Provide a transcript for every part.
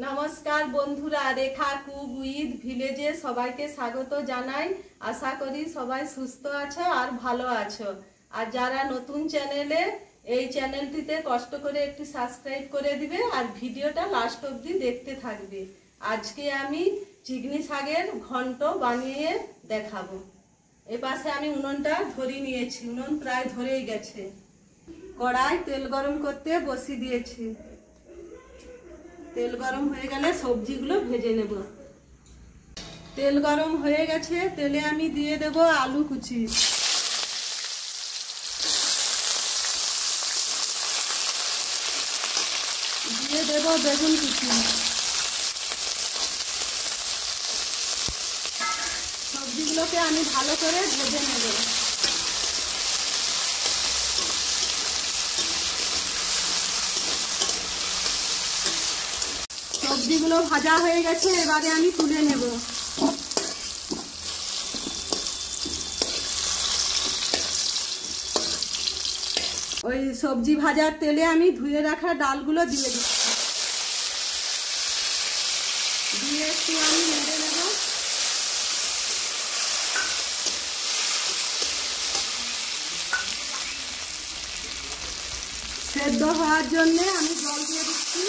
নমস্কার বন্ধুরা, রেখা cook with ভিলেজে সবাইকে স্বাগত জানাই। আশা করি সবাই সুস্থ আছো আর ভালো আছো। আর যারা নতুন চ্যানেলে, এই চ্যানেলটিতে কষ্ট করে একটু সাবস্ক্রাইব করে দিবে আর ভিডিওটা লাস্ট অবধি দেখতে থাকবে। আজকে আমি চিকনি শাকের ঘন্ট বানিয়ে দেখাবো। এপাশে আমি উনুনটা ধরিয়ে নিয়েছি, উনুন প্রায় ধরেই গেছে। কড়াই তেল গরম করতে বসিয়ে দিয়েছি। তেল গরম হয়ে গেলে সবজিগুলো ভেজে নেব। তেল গরম হয়ে গেছে, তেলে আমি দিয়ে দেব আলু কুচি, দিয়ে দেব বেগুন কুচি। সবজিগুলোকে আমি ভালো করে ভেজে নেব। সবজিগুলো ভাজা হয়ে গেছে, এবারে আমি তুলে নেব। ওই সবজি ভাজার তেলে আমি ধুয়ে রাখা ডালগুলো দিয়ে দিচ্ছি, দিয়ে একটু আমি নেড়ে নেব। সেদ্ধ হওয়ার জন্য আমি জল দিয়ে দিচ্ছি।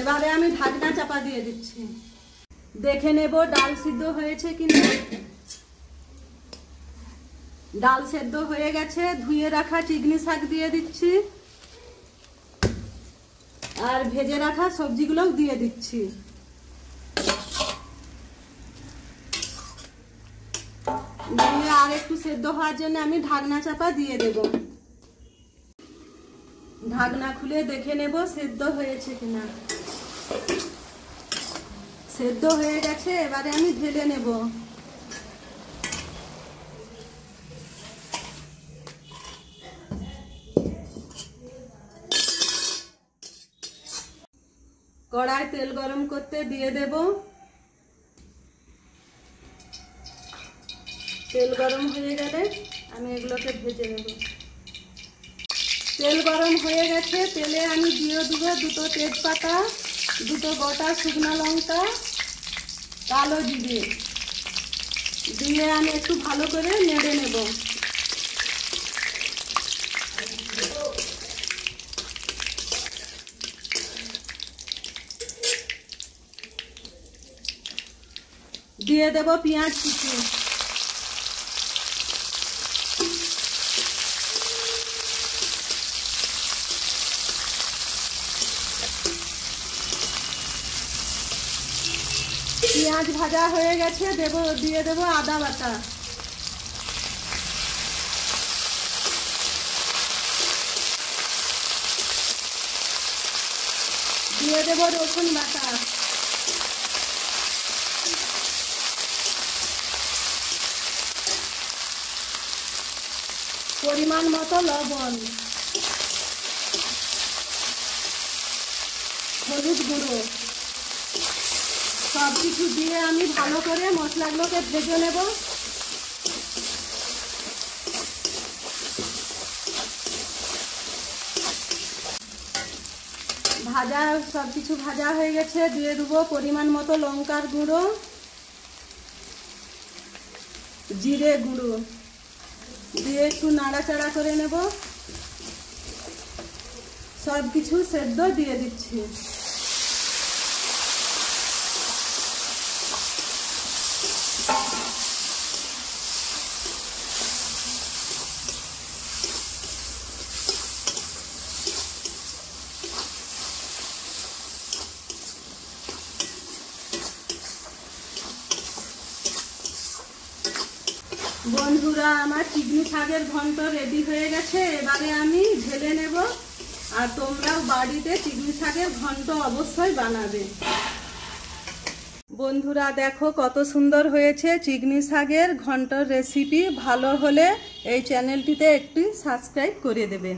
এবারে আমি ঢাকনা চাপা দিয়ে দিচ্ছি, দেখে নেব ডাল সিদ্ধ হয়েছে কিনা। ডাল সেদ্ধ হয়ে গেছে, ধুয়ে রাখা চিকনি শাক দিয়ে দিচ্ছি আর ভেজে রাখা সবজিগুলোও দিয়ে দিচ্ছি। দিয়ে আর একটু সেদ্ধ হওয়ার জন্য আমি ঢাকনা চাপা দিয়ে দেব। ঢাকনা খুলে দেখে নেব সেদ্ধ হয়েছে কিনা। সেদ্ধ হয়ে গেছে, এবারে আমি ঢেলে নেব। কড়াই তেল গরম করতে দিয়ে দেব। তেল গরম হয়ে গেলে আমি এগুলোকে ভেজে নেব। তেল গরম হয়ে গেছে, তেলে আমি দিয়ে দেবো দুটো তেজপাতা, দুটো গোটা শুকনো লঙ্কা, কালো জিরে দিয়ে আমি একটু ভালো করে নেড়ে নেব। দিয়ে দেব পেঁয়াজ কুচি, পেঁয়াজ ভাজা হয়ে গেছে, দিয়ে দেব আদা বাটা, দিয়ে দেব রসুন বাটা, পরিমাণ মতো লবণ, হলুদ গুঁড়ো, সব কিছু দিয়ে আমি ভালো করে মশলাগুলোকে ভেজে নেব। সব কিছু ভাজা হয়ে গেছে, দিয়ে দেবো পরিমাণ মতো লঙ্কার গুঁড়ো, জিরে গুঁড়ো দিয়ে একটু নাড়াচাড়া করে নেব। সব কিছু সেদ্ধ দিয়ে দিচ্ছি। বন্ধুরা, আমার চিকনি শাকের ঘন্ট রেডি হয়ে গেছে, এবারে আমি ঢেলে নেব। আর তোমরাও বাড়িতে চিকনি শাকের ঘন্ট অবশ্যই বানাবে। বন্ধুরা দেখো কত সুন্দর হয়েছে চিকনি শাকের ঘন্টর রেসিপি। ভালো হলে এই চ্যানেলটিতে একটি সাবস্ক্রাইব করে দেবে।